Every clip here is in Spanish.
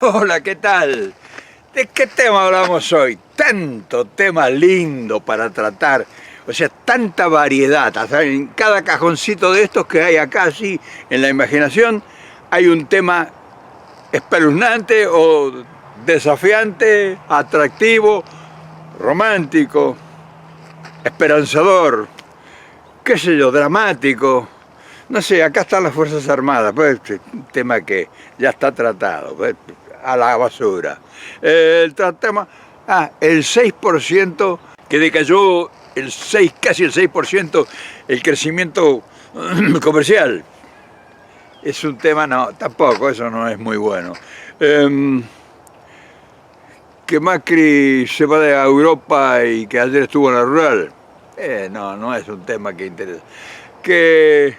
Hola, ¿qué tal? ¿De qué tema hablamos hoy? Tanto tema lindo para tratar, o sea, tanta variedad. Hasta en cada cajoncito de estos que hay acá, así, en la imaginación, hay un tema espeluznante o desafiante, atractivo, romántico, esperanzador, qué sé yo, dramático. No sé, acá están las Fuerzas Armadas, pues, un tema que ya está tratado, pues, a la basura. Tema, el 6% que decayó casi el 6% el crecimiento comercial. Es un tema, no, tampoco, eso no es muy bueno. Eh, que Macri se va de Europa y que ayer estuvo en la rural, no es un tema que interesa. Que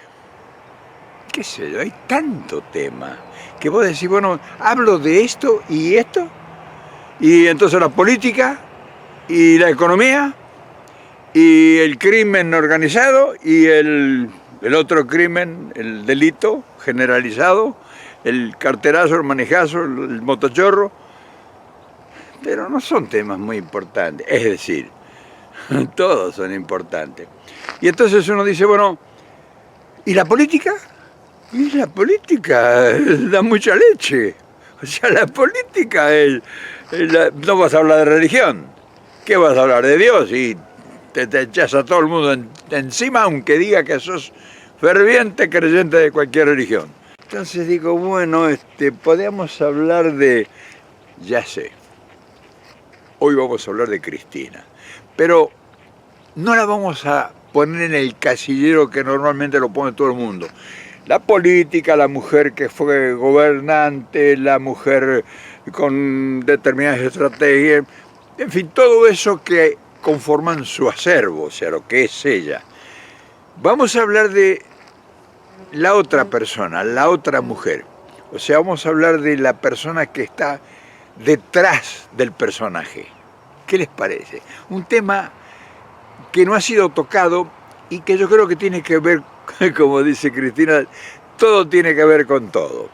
qué sé yo, hay tanto tema que vos decís, bueno, hablo de esto, y entonces la política, y la economía, y el crimen organizado, y el otro crimen, el delito generalizado, el carterazo, el manejazo, el motochorro, pero no son temas muy importantes, es decir, todos son importantes. Y entonces uno dice, bueno, ¿y la política? Y la política da mucha leche. O sea, la política no vas a hablar de religión. ¿Qué vas a hablar de Dios? Y te echas a todo el mundo encima, aunque diga que sos ferviente creyente de cualquier religión. Entonces digo, bueno, podemos hablar de, ya sé, hoy vamos a hablar de Cristina, pero no la vamos a poner en el casillero que normalmente lo pone todo el mundo. La política, la mujer que fue gobernante, la mujer con determinadas estrategias, en fin, todo eso que conforman su acervo, o sea, lo que es ella. Vamos a hablar de la otra persona, la otra mujer. O sea, vamos a hablar de la persona que está detrás del personaje. ¿Qué les parece? Un tema que no ha sido tocado y que yo creo que tiene que ver, como dice Cristina, todo tiene que ver con todo.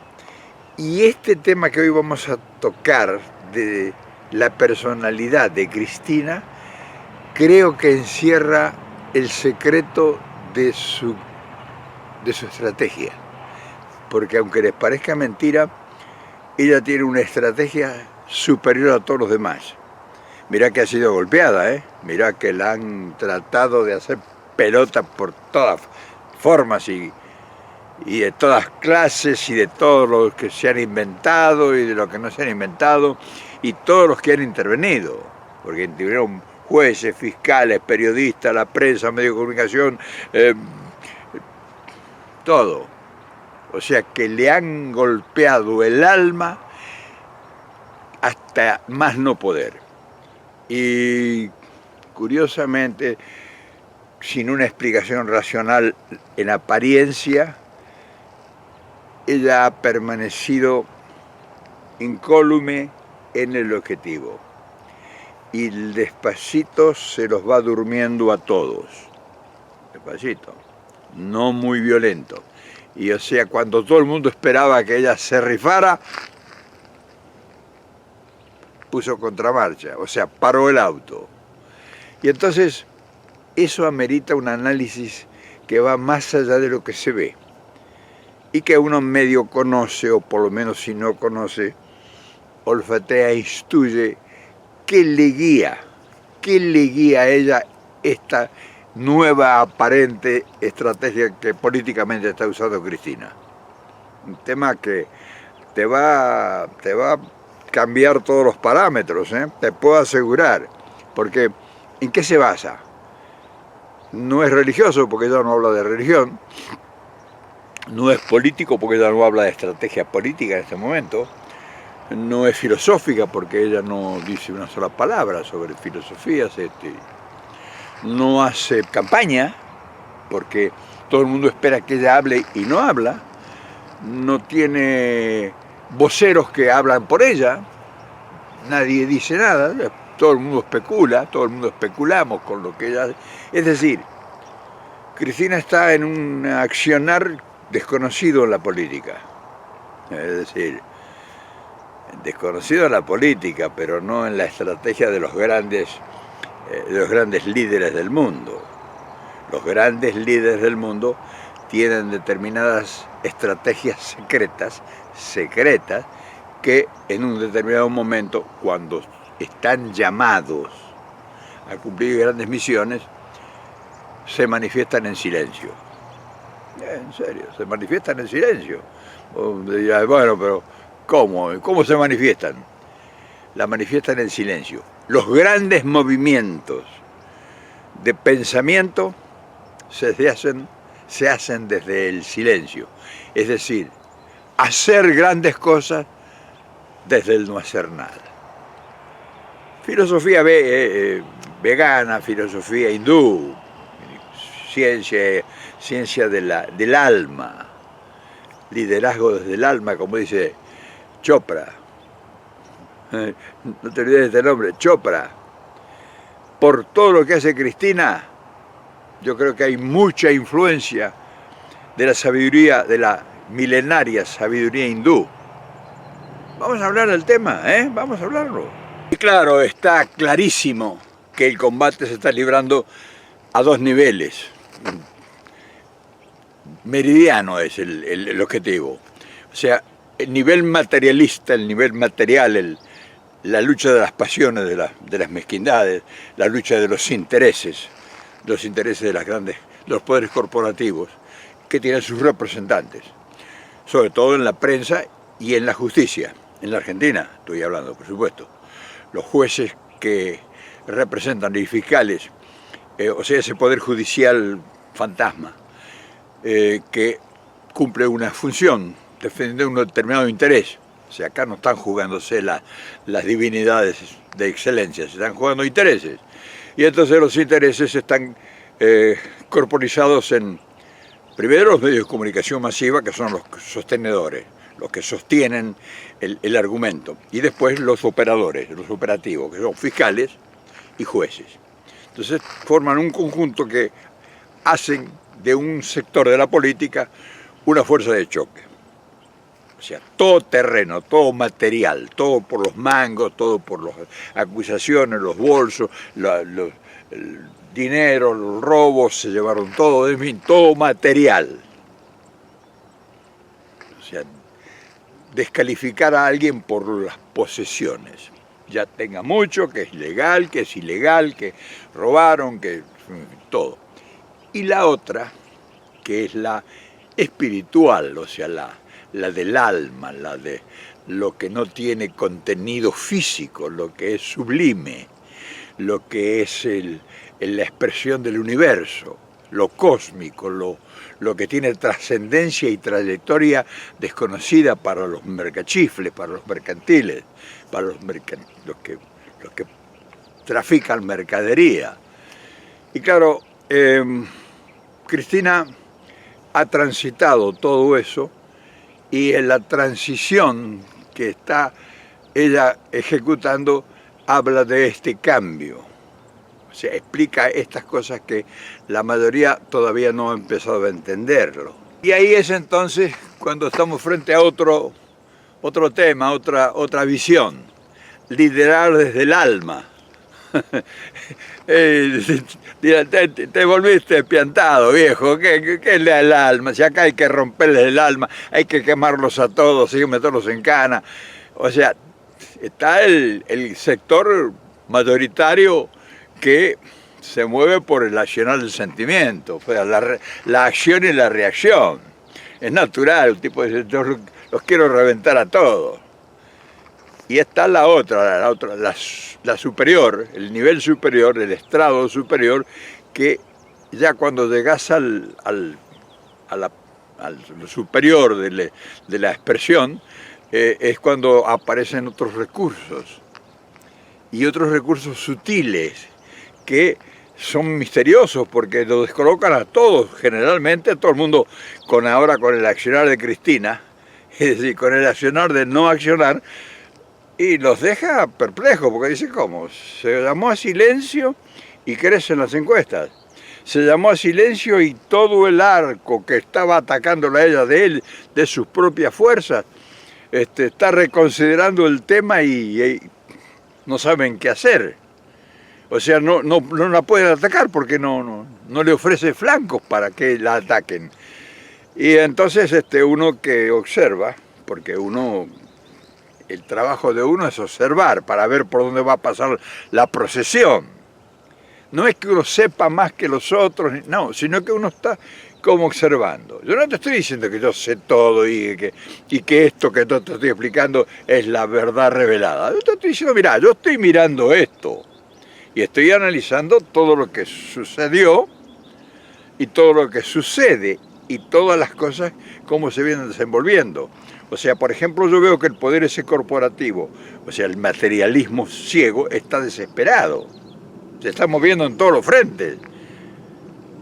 Y este tema que hoy vamos a tocar, de la personalidad de Cristina, creo que encierra el secreto de su estrategia. Porque aunque les parezca mentira, ella tiene una estrategia superior a todos los demás. Mirá que ha sido golpeada, mirá que la han tratado de hacer pelota por todas formas y de todas clases y de todos los que se han inventado y de los que no se han inventado y todos los que han intervenido, porque intervinieron jueces, fiscales, periodistas, la prensa, medios de comunicación, todo. O sea que le han golpeado el alma hasta más no poder. Y curiosamente, sin una explicación racional en apariencia, ella ha permanecido incólume en el objetivo. Y despacito se los va durmiendo a todos. Despacito. No muy violento. Y o sea, cuando todo el mundo esperaba que ella se rifara, puso contramarcha, o sea, paró el auto. Y entonces eso amerita un análisis que va más allá de lo que se ve y que uno medio conoce, o por lo menos si no conoce, olfatea e instruye qué le guía a ella esta nueva aparente estrategia que políticamente está usando Cristina. Un tema que te va a cambiar todos los parámetros, te puedo asegurar, porque ¿en qué se basa? No es religioso, porque ella no habla de religión, no es político, porque ella no habla de estrategia política en este momento, no es filosófica, porque ella no dice una sola palabra sobre filosofías, no hace campaña, porque todo el mundo espera que ella hable y no habla, no tiene voceros que hablan por ella, nadie dice nada, todo el mundo especula, todo el mundo especulamos con lo que ella hace. Es decir, Cristina está en un accionar desconocido en la política. Es decir, desconocido en la política, pero no en la estrategia de los grandes líderes del mundo. Los grandes líderes del mundo tienen determinadas estrategias secretas, que en un determinado momento, cuando están llamados a cumplir grandes misiones, se manifiestan en silencio. En serio, se manifiestan en silencio. Bueno, pero ¿cómo? ¿Cómo se manifiestan? La manifiestan en silencio. Los grandes movimientos de pensamiento se hacen desde el silencio. Es decir, hacer grandes cosas desde el no hacer nada. Filosofía vegana, filosofía hindú, ciencia del alma, liderazgo desde el alma, como dice Chopra. No te olvides de este nombre, Chopra. Por todo lo que hace Cristina, yo creo que hay mucha influencia de la sabiduría, de la milenaria sabiduría hindú. Vamos a hablar del tema, vamos a hablarlo. Y claro, está clarísimo que el combate se está librando a dos niveles. Meridiano es el objetivo. O sea, el nivel materialista, el nivel material, la lucha de las pasiones, de las mezquindades, la lucha de los intereses de los poderes corporativos, que tienen sus representantes, sobre todo en la prensa y en la justicia. En la Argentina estoy hablando, por supuesto. Los jueces que representan y fiscales, o sea, ese poder judicial fantasma, que cumple una función, defendiendo un determinado interés. O sea, acá no están jugándose las divinidades de excelencia, se están jugando intereses. Y entonces los intereses están corporizados en, primero, los medios de comunicación masiva, que son los sostenedores, los que sostienen el argumento, y después los operadores, los operativos, que son fiscales y jueces. Entonces forman un conjunto que hacen de un sector de la política una fuerza de choque. O sea, todo terreno, todo material, todo por los mangos, todo por las acusaciones, los bolsos, el dinero, los robos, se llevaron todo, en fin, todo material. O sea, descalificar a alguien por las posesiones. Ya tenga mucho, que es legal, que es ilegal, que robaron, que todo. Y la otra, que es la espiritual, o sea, la del alma, la de lo que no tiene contenido físico, lo que es sublime, lo que es la expresión del universo, lo cósmico, lo que tiene trascendencia y trayectoria desconocida para los mercachifles, para los mercantiles, para los que trafican mercadería. Y claro, Cristina ha transitado todo eso, y en la transición que está ella ejecutando habla de este cambio. O sea, explica estas cosas que la mayoría todavía no ha empezado a entenderlo. Y ahí es entonces cuando estamos frente a otro tema, otra visión. Liderar desde el alma. Te volviste piantado, viejo. ¿Qué es el alma? Si acá hay que romperles el alma, hay que quemarlos a todos, hay que meterlos en cana. O sea, está el sector mayoritario que se mueve por el accionar del sentimiento, o sea, la acción y la reacción. Es natural, el tipo dice, yo los quiero reventar a todos. Y está la superior, el nivel superior, el estrado superior, que ya cuando llegas al superior de la expresión, es cuando aparecen otros recursos, y otros recursos sutiles, que son misteriosos porque lo descolocan a todos, generalmente todo el mundo, ahora con el accionar de Cristina, es decir, con el accionar de no accionar, y los deja perplejos, porque dice, ¿cómo? Se llamó a silencio y crecen las encuestas. Se llamó a silencio y todo el arco que estaba atacándola a ella de sus propias fuerzas, está reconsiderando el tema y no saben qué hacer. O sea, no la pueden atacar porque no le ofrece flancos para que la ataquen. Y entonces uno que observa, porque el trabajo de uno es observar para ver por dónde va a pasar la procesión. No es que uno sepa más que los otros, no, sino que uno está como observando. Yo no te estoy diciendo que yo sé todo y que esto que yo te estoy explicando es la verdad revelada. Yo te estoy diciendo, mira, yo estoy mirando esto y estoy analizando todo lo que sucedió y todo lo que sucede y todas las cosas cómo se vienen desenvolviendo. O sea, por ejemplo, yo veo que el poder ese corporativo, o sea, el materialismo ciego, está desesperado. Se está moviendo en todos los frentes.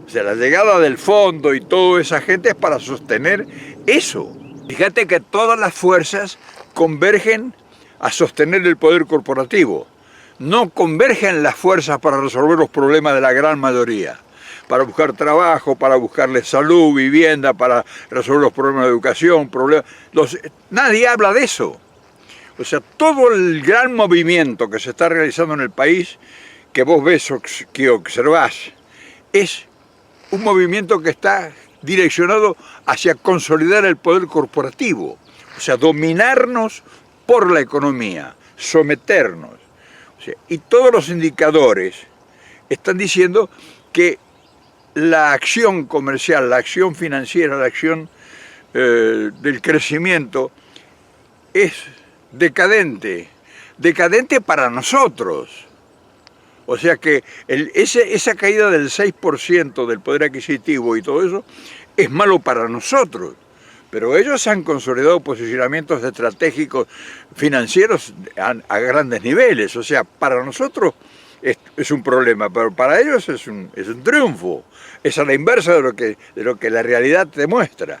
O sea, la llegada del fondo y toda esa gente es para sostener eso. Fíjate que todas las fuerzas convergen a sostener el poder corporativo. No convergen las fuerzas para resolver los problemas de la gran mayoría. Para buscar trabajo, para buscarle salud, vivienda, para resolver los problemas de educación, nadie habla de eso. O sea, todo el gran movimiento que se está realizando en el país, que vos ves, que observás, es un movimiento que está direccionado hacia consolidar el poder corporativo, o sea, dominarnos por la economía, someternos. O sea, y todos los indicadores están diciendo que la acción comercial, la acción financiera, la acción del crecimiento es decadente para nosotros. O sea que esa caída del 6% del poder adquisitivo y todo eso es malo para nosotros. Pero ellos han consolidado posicionamientos estratégicos financieros a grandes niveles. O sea, para nosotros es un problema, pero para ellos es un triunfo. Es a la inversa de lo que la realidad demuestra.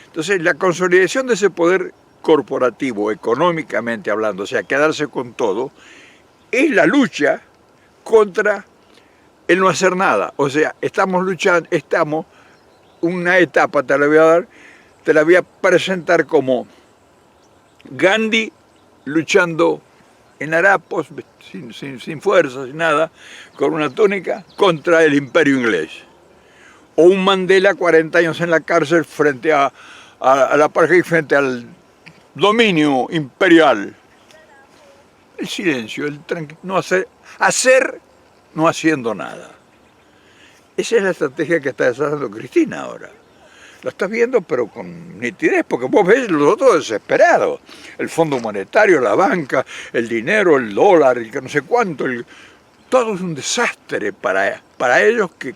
Entonces, la consolidación de ese poder corporativo, económicamente hablando, o sea, quedarse con todo, es la lucha contra el no hacer nada. O sea, estamos una etapa, te la voy a presentar como Gandhi luchando en harapos, sin fuerza, sin nada, con una túnica, contra el imperio inglés. O un Mandela 40 años en la cárcel frente a la apartheid, frente al dominio imperial. El silencio, no hacer no haciendo nada. Esa es la estrategia que está desarrollando Cristina ahora. Lo estás viendo, pero con nitidez, porque vos ves los otros desesperados. El Fondo Monetario, la banca, el dinero, el dólar, el que no sé cuánto. Todo es un desastre para ellos que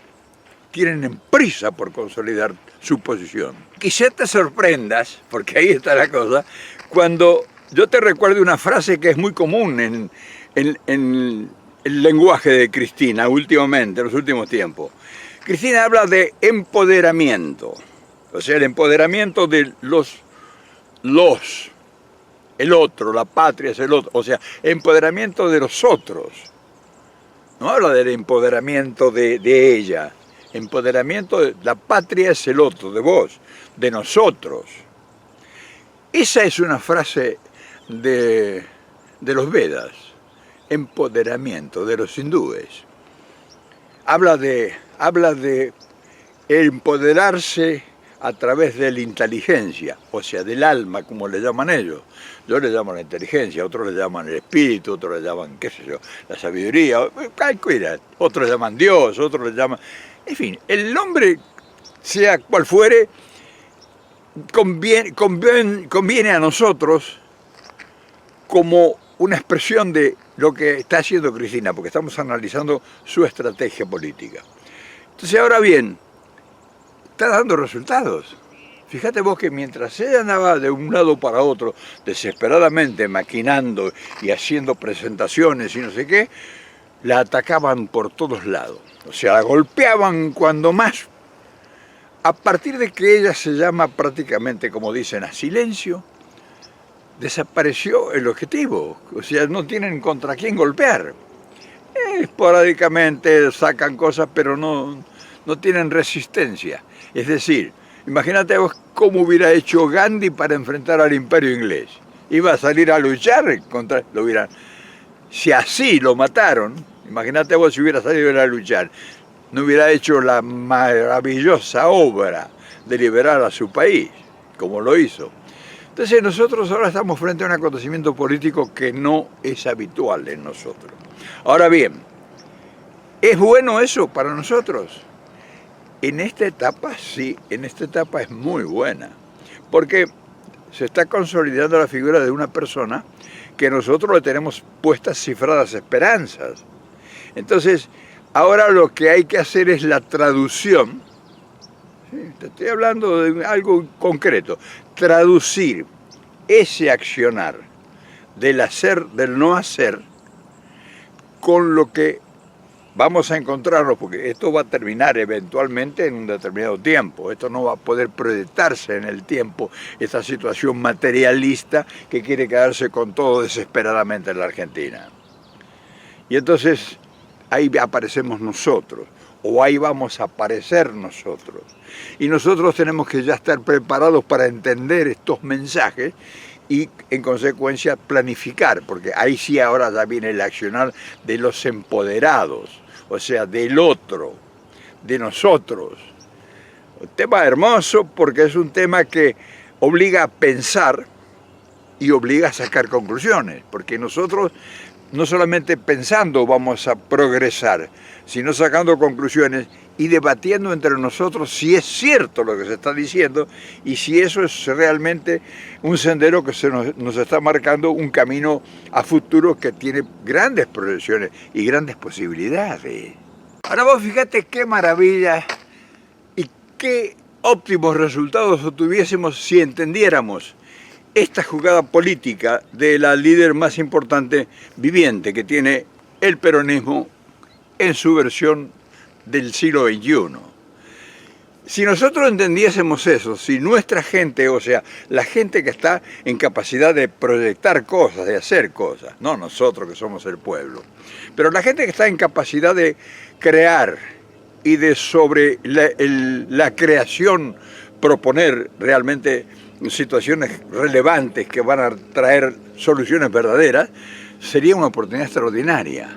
tienen prisa por consolidar su posición. Quizá te sorprendas, porque ahí está la cosa, cuando yo te recuerdo una frase que es muy común en el lenguaje de Cristina últimamente, en los últimos tiempos. Cristina habla de empoderamiento, o sea, el empoderamiento de el otro, la patria es el otro, o sea, empoderamiento de los otros. No habla del empoderamiento de ella, empoderamiento de la patria es el otro, de vos, de nosotros. Esa es una frase de los Vedas, empoderamiento de los hindúes. Habla de empoderarse a través de la inteligencia, o sea, del alma, como le llaman ellos. Yo le llamo la inteligencia, otros le llaman el espíritu, otros le llaman, qué sé yo, la sabiduría, cualquiera. Otros le llaman Dios, otros le llaman... En fin, el nombre, sea cual fuere, conviene a nosotros como una expresión de lo que está haciendo Cristina, porque estamos analizando su estrategia política. Entonces, ahora bien, está dando resultados. Fíjate vos que mientras ella andaba de un lado para otro, desesperadamente maquinando y haciendo presentaciones y no sé qué, la atacaban por todos lados. O sea, la golpeaban cuando más. A partir de que ella se llama prácticamente, como dicen, a silencio, desapareció el objetivo. O sea, no tienen contra quién golpear. Esporádicamente sacan cosas, pero no tienen resistencia. Es decir, imagínate vos cómo hubiera hecho Gandhi para enfrentar al imperio inglés. iba a salir a luchar contra, lo hubieran, si así lo mataron, imagínate vos si hubiera salido a luchar, no hubiera hecho la maravillosa obra de liberar a su país, como lo hizo. Entonces nosotros ahora estamos frente a un acontecimiento político que no es habitual en nosotros. Ahora bien, ¿es bueno eso para nosotros? En esta etapa sí, en esta etapa es muy buena, porque se está consolidando la figura de una persona que nosotros le tenemos puestas cifradas esperanzas. Entonces, ahora lo que hay que hacer es la traducción. Sí, te estoy hablando de algo concreto. Traducir ese accionar del hacer, del no hacer, con lo que vamos a encontrarnos, porque esto va a terminar eventualmente en un determinado tiempo. Esto no va a poder proyectarse en el tiempo, esta situación materialista que quiere quedarse con todo desesperadamente en la Argentina. Y entonces ahí aparecemos nosotros, o ahí vamos a aparecer nosotros. Y nosotros tenemos que ya estar preparados para entender estos mensajes y en consecuencia planificar, porque ahí sí ahora ya viene el accionar de los empoderados, o sea, del otro, de nosotros. Un tema hermoso porque es un tema que obliga a pensar y obliga a sacar conclusiones, porque nosotros no solamente pensando vamos a progresar, sino sacando conclusiones y debatiendo entre nosotros si es cierto lo que se está diciendo y si eso es realmente un sendero que nos está marcando un camino a futuro que tiene grandes proyecciones y grandes posibilidades. Ahora vos fíjate qué maravilla y qué óptimos resultados obtuviésemos si entendiéramos esta jugada política de la líder más importante viviente que tiene el peronismo en su versión del siglo XXI. Si nosotros entendiésemos eso, si nuestra gente, o sea, la gente que está en capacidad de proyectar cosas, de hacer cosas, no nosotros que somos el pueblo, pero la gente que está en capacidad de crear y de sobre la creación proponer realmente situaciones relevantes que van a traer soluciones verdaderas, sería una oportunidad extraordinaria,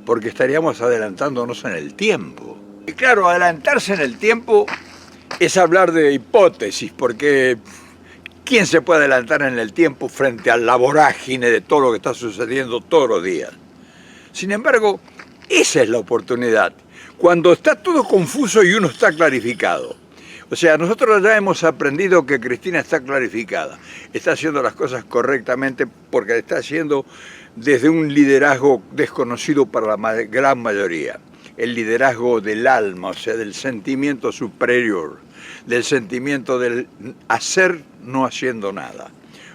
porque estaríamos adelantándonos en el tiempo. Y claro, adelantarse en el tiempo es hablar de hipótesis, porque ¿quién se puede adelantar en el tiempo frente a la vorágine de todo lo que está sucediendo todos los días? Sin embargo, esa es la oportunidad, cuando está todo confuso y uno está clarificado. O sea, nosotros ya hemos aprendido que Cristina está clarificada, está haciendo las cosas correctamente porque está haciendo desde un liderazgo desconocido para la gran mayoría. El liderazgo del alma, o sea, del sentimiento superior, del sentimiento del hacer no haciendo nada.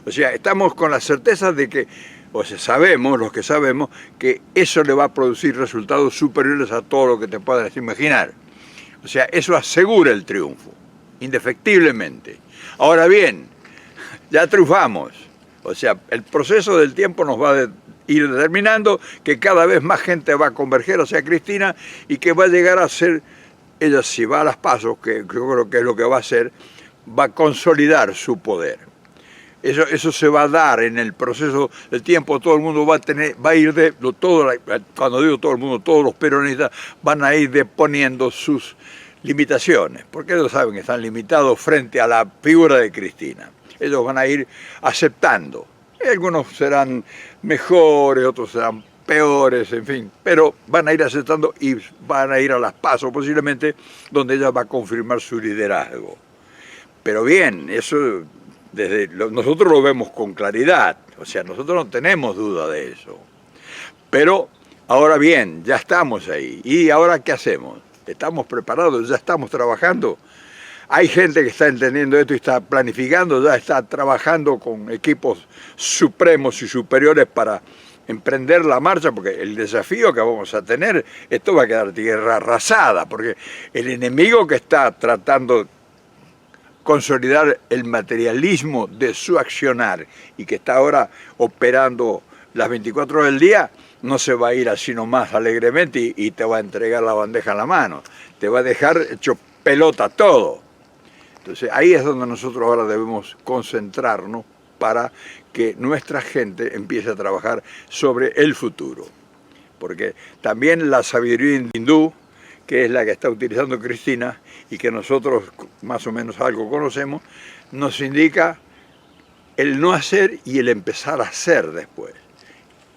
O sea, estamos con la certeza de que, o sea, sabemos, los que sabemos, que eso le va a producir resultados superiores a todo lo que te puedas imaginar. O sea, eso asegura el triunfo, indefectiblemente. Ahora bien, ya triunfamos. O sea, el proceso del tiempo nos va a ir determinando que cada vez más gente va a converger hacia Cristina y que va a llegar a ser, ella si va a las pasos, que yo creo que es lo que va a hacer, va a consolidar su poder. Eso se va a dar en el proceso del tiempo, todo el mundo va a ir cuando digo todo el mundo, todos los peronistas van a ir deponiendo sus limitaciones, porque ellos saben que están limitados frente a la figura de Cristina. Ellos van a ir aceptando. Algunos serán mejores, otros serán peores, en fin, pero van a ir aceptando y van a ir a las pasos posiblemente donde ella va a confirmar su liderazgo. Pero bien, eso nosotros lo vemos con claridad, o sea, nosotros no tenemos duda de eso. Pero ahora bien, ya estamos ahí. ¿Y ahora qué hacemos? ¿Estamos preparados? ¿Ya estamos trabajando? Hay gente que está entendiendo esto y está planificando, ya está trabajando con equipos supremos y superiores para emprender la marcha, porque el desafío que vamos a tener, esto va a quedar tierra arrasada, porque el enemigo que está tratando de consolidar el materialismo de su accionar y que está ahora operando las 24 horas del día, no se va a ir así nomás alegremente y te va a entregar la bandeja en la mano, te va a dejar hecho pelota todo. Entonces ahí es donde nosotros ahora debemos concentrarnos para que nuestra gente empiece a trabajar sobre el futuro. Porque también la sabiduría hindú, que es la que está utilizando Cristina y que nosotros más o menos algo conocemos, nos indica el no hacer y el empezar a hacer después.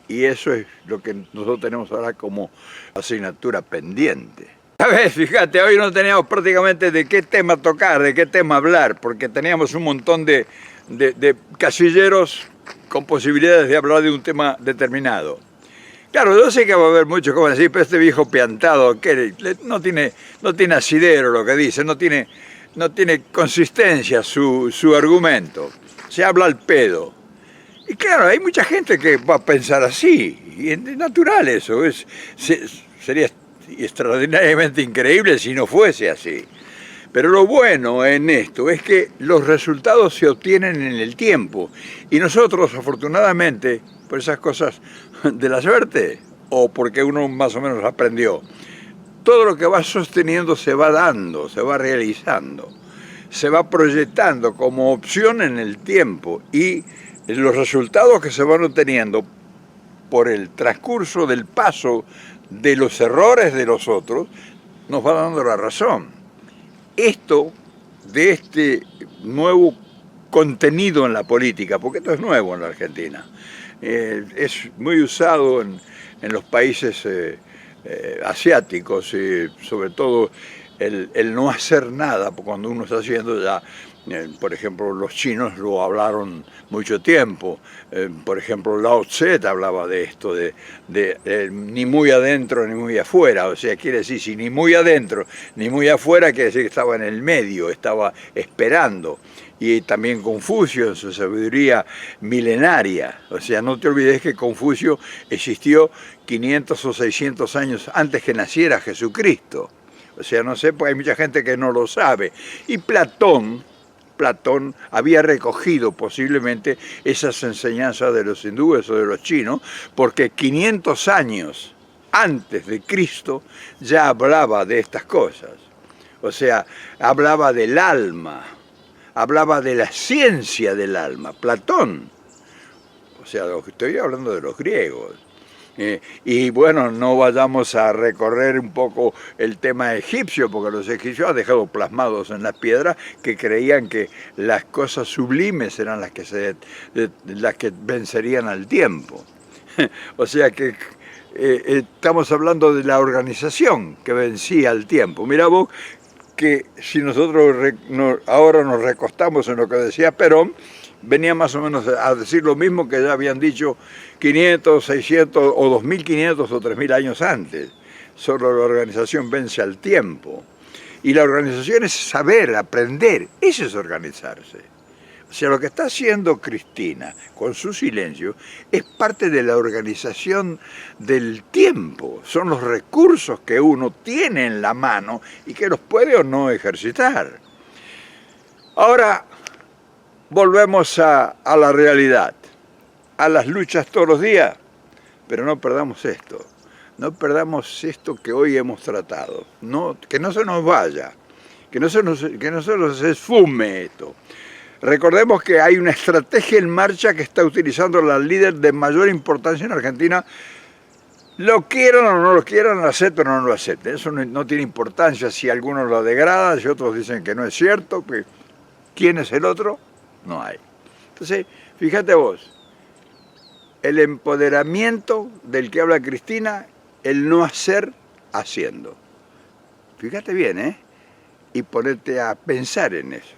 Y eso es lo que nosotros tenemos ahora como asignatura pendiente. A ver, fíjate, hoy no teníamos prácticamente de qué tema tocar, de qué tema hablar, porque teníamos un montón de casilleros con posibilidades de hablar de un tema determinado. Claro, yo sé que va a haber muchos como decir, pero este viejo piantado, que no tiene asidero lo que dice, no tiene consistencia su argumento, se habla al pedo. Y claro, hay mucha gente que va a pensar así, y es natural eso, sería extraordinariamente increíble si no fuese así. Pero lo bueno en esto es que los resultados se obtienen en el tiempo, y nosotros afortunadamente, por esas cosas de la suerte, o porque uno más o menos aprendió, todo lo que va sosteniendo se va dando, se va realizando, se va proyectando como opción en el tiempo, y los resultados que se van obteniendo por el transcurso del paso de los errores de los otros, nos va dando la razón. Esto de este nuevo contenido en la política, porque esto es nuevo en la Argentina, es muy usado en los países asiáticos, sobre todo el no hacer nada, cuando uno está haciendo ya, por ejemplo, los chinos lo hablaron mucho tiempo, por ejemplo, Lao Tse hablaba de esto, de ni muy adentro ni muy afuera, o sea, quiere decir, si ni muy adentro ni muy afuera, quiere decir que estaba en el medio, estaba esperando. Y también Confucio en su sabiduría milenaria, o sea, no te olvides que Confucio existió 500 o 600 años antes que naciera Jesucristo. O sea, no sé, porque hay mucha gente que no lo sabe. Y Platón había recogido posiblemente esas enseñanzas de los hindúes o de los chinos, porque 500 años antes de Cristo ya hablaba de estas cosas. O sea, hablaba del alma, hablaba de la ciencia del alma, Platón. O sea, estoy hablando de los griegos. Y bueno, no vayamos a recorrer un poco el tema egipcio, porque los egipcios han dejado plasmados en las piedras que creían que las cosas sublimes eran las que vencerían al tiempo. O sea que estamos hablando de la organización que vencía al tiempo. Mira vos que si nosotros ahora nos recostamos en lo que decía Perón, venía más o menos a decir lo mismo que ya habían dicho 500, 600 o 2500 o 3000 años antes. Solo la organización vence al tiempo. Y la organización es saber, aprender, eso es organizarse. O sea, lo que está haciendo Cristina con su silencio es parte de la organización del tiempo. Son los recursos que uno tiene en la mano y que los puede o no ejercitar. Ahora, volvemos a la realidad, a las luchas todos los días, pero no perdamos esto, que hoy hemos tratado, que no se nos vaya, que no se nos esfume esto. Recordemos que hay una estrategia en marcha que está utilizando la líder de mayor importancia en Argentina, lo quieran o no lo quieran, lo acepten o no lo acepten, eso no tiene importancia si algunos lo degradan, si otros dicen que no es cierto, que ¿quién es el otro? No hay. Entonces, fíjate vos, el empoderamiento del que habla Cristina, el no hacer haciendo. Fíjate bien, y ponerte a pensar en eso.